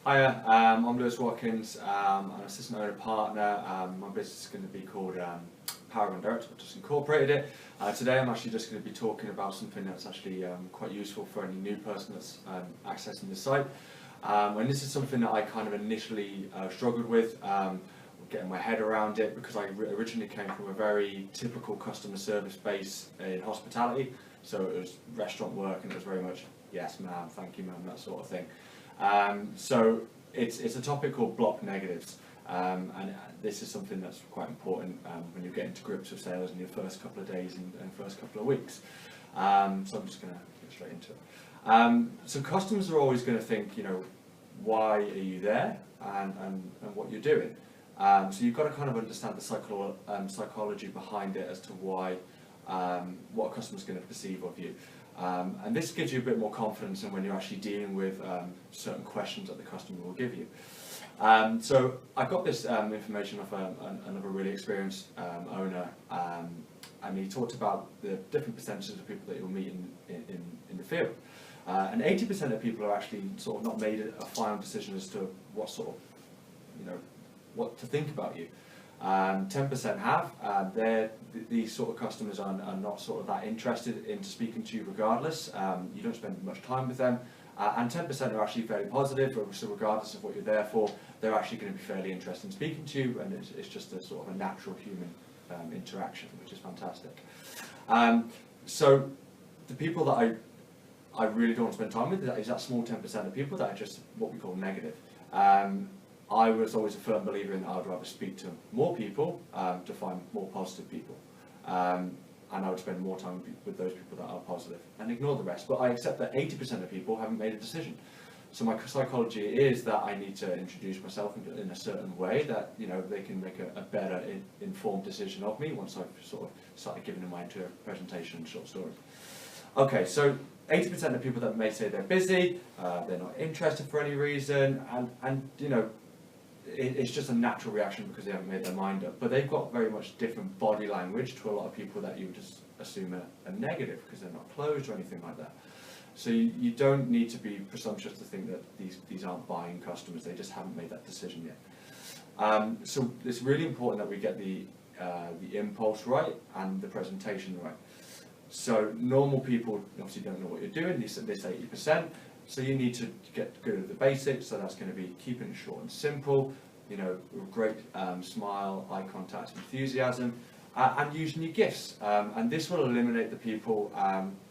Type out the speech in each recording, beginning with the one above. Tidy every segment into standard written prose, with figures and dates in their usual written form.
Hiya, I'm Watkins. I'm an assistant owner partner. My business is going to be called Paragon Direct. I've just incorporated it. Today I'm actually just going to be talking about something that's actually quite useful for any new person that's accessing the site. And this is something that I kind of initially struggled with, getting my head around it, because I originally came from a very typical customer service base in hospitality. So it was restaurant work, and it was very much yes ma'am, thank you ma'am, that sort of thing. So it's a topic called block negatives, and this is something that's quite important when you're getting to grips with sales in your first couple of days and first couple of weeks. So I'm just going to get straight into it. So customers are always going to think, why are you there and what you're doing. So you've got to kind of understand the psychology behind it as to why, what a customer's going to perceive of you. And this gives you a bit more confidence in when you're actually dealing with certain questions that the customer will give you. So I got this information off another really experienced owner, and he talked about the different percentages of people that you'll meet in the field. And 80% of people are actually sort of not made a final decision as to what sort of, what to think about you. 10% have. These sort of customers are not sort of that interested in speaking to you regardless. You don't spend much time with them. And 10% are actually very positive, so regardless of what you're there for, they're actually going to be fairly interested in speaking to you, and it's just a sort of a natural human interaction, which is fantastic. So the people that I really don't want to spend time with is that small 10% of people that are just what we call negative. I was always a firm believer in that I'd rather speak to more people to find more positive people. And I would spend more time with those people that are positive and ignore the rest. But I accept that 80% of people haven't made a decision. So my psychology is that I need to introduce myself in a certain way that they can make a better informed decision of me once I've sort of started giving them my presentation and short stories. Okay, so 80% of people that may say they're busy, they're not interested for any reason, and it's just a natural reaction because they haven't made their mind up. But they've got very much different body language to a lot of people that you would just assume are negative because they're not closed or anything like that. So you don't need to be presumptuous to think that these aren't buying customers. They just haven't made that decision yet. So it's really important that we get the impulse right and the presentation right. So normal people obviously don't know what you're doing, this 80%. So you need to get good at the basics, so that's going to be keeping it short and simple, great smile, eye contact, enthusiasm, and using your gifts. And this will eliminate the people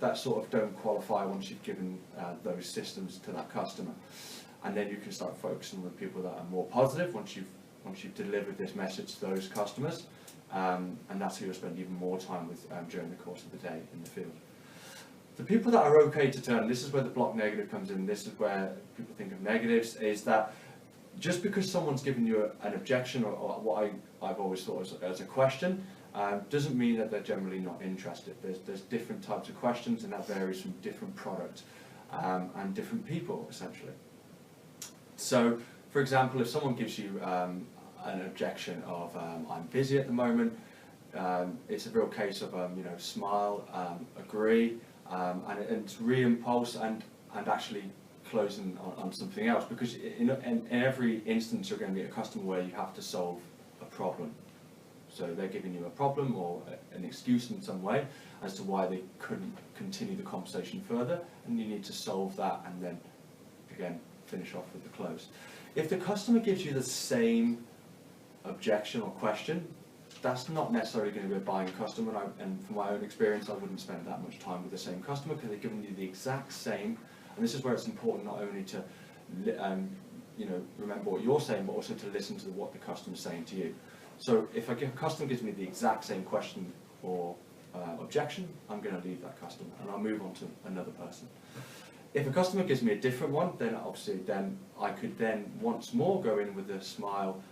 that sort of don't qualify once you've given those systems to that customer. And then you can start focusing on the people that are more positive once you've delivered this message to those customers. And that's who you'll spend even more time with during the course of the day in the field. The people that are okay to turn, this is where the block negative comes in, this is where people think of negatives, is that just because someone's given you an objection or what I've always thought as a question, doesn't mean that they're generally not interested. There's different types of questions, and that varies from different product and different people, essentially. So, for example, if someone gives you an objection of I'm busy at the moment, it's a real case of smile, agree, and it's re-impulse and actually closing on something else, because in every instance you're going to be a customer where you have to solve a problem. So they're giving you a problem or an excuse in some way as to why they couldn't continue the conversation further, and you need to solve that and then again finish off with the close. If the customer gives you the same objection or question, that's not necessarily going to be a buying customer, and from my own experience I wouldn't spend that much time with the same customer because they've given you the exact same. And this is where it's important not only to remember what you're saying, but also to listen to what the customer's saying to you. So if a customer gives me the exact same question or objection, I'm going to leave that customer and I'll move on to another person. If a customer gives me a different one, then obviously I could then once more go in with a smile,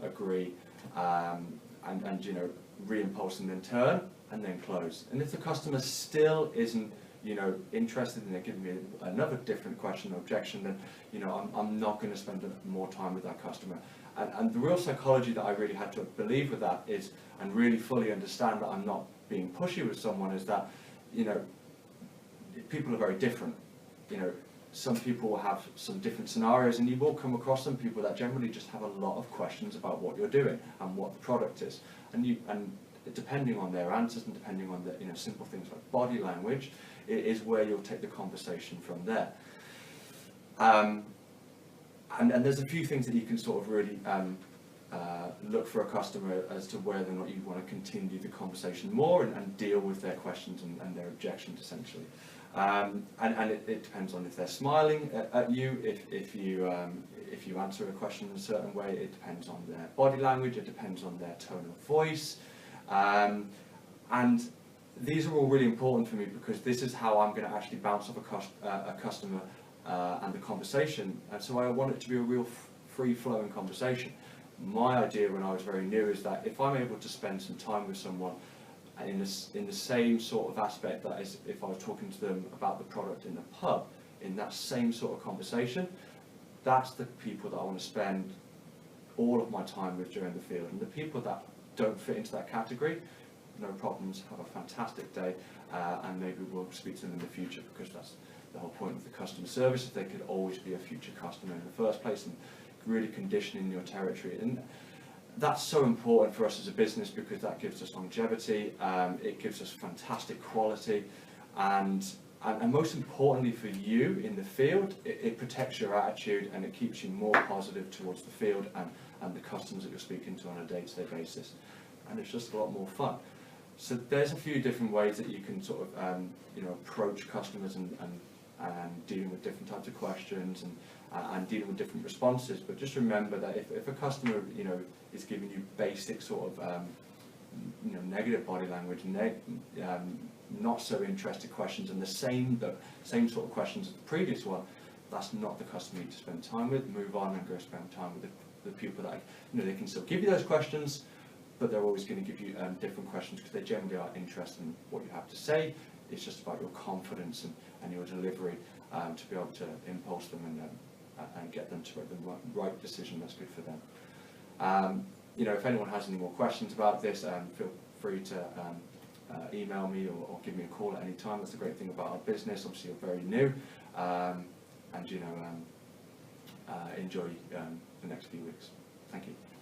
agree, and re-impulse and then turn and then close. And if the customer still isn't interested and they're giving me another different question or objection, then I'm not going to spend more time with that customer. And the real psychology that I really had to believe with that is, and really fully understand that I'm not being pushy with someone, is that people are very different. some people will have some different scenarios, and you will come across some people that generally just have a lot of questions about what you're doing and what the product is, and depending on their answers and depending on the simple things like body language, it is where you'll take the conversation from there. And there's a few things that you can sort of really look for a customer as to whether or not you want to continue the conversation more and deal with their questions and their objections, essentially. And it depends on if they're smiling at you, if you answer a question in a certain way. It depends on their body language, it depends on their tone of voice. And these are all really important for me, because this is how I'm going to actually bounce off a customer and the conversation. And so I want it to be a real free-flowing conversation. My idea when I was very new is that if I'm able to spend some time with someone in the same sort of aspect that is if I was talking to them about the product in the pub, in that same sort of conversation, that's the people that I want to spend all of my time with during the field. And the people that don't fit into that category, no problems, have a fantastic day, and maybe we'll speak to them in the future, because that's the whole point of the customer service, is they could always be a future customer in the first place, and really conditioning your territory. And that's so important for us as a business, because that gives us longevity, it gives us fantastic quality, and most importantly for you in the field, it protects your attitude, and it keeps you more positive towards the field and the customers that you're speaking to on a day-to-day basis. And it's just a lot more fun. So there's a few different ways that you can sort of approach customers and dealing with different types of questions and dealing with different responses. But just remember that if a customer is giving you basic sort of negative body language, not so interested questions, and the same sort of questions as the previous one, that's not the customer you need to spend time with. Move on and go spend time with the people that they can still give you those questions, but they're always going to give you different questions, because they generally are interested in what you have to say. It's just about your confidence and your delivery to be able to impulse them and get them to make the right decision that's good for them. If anyone has any more questions about this, feel free to email me or give me a call at any time. That's the great thing about our business. Obviously, you're very new, and enjoy the next few weeks. Thank you.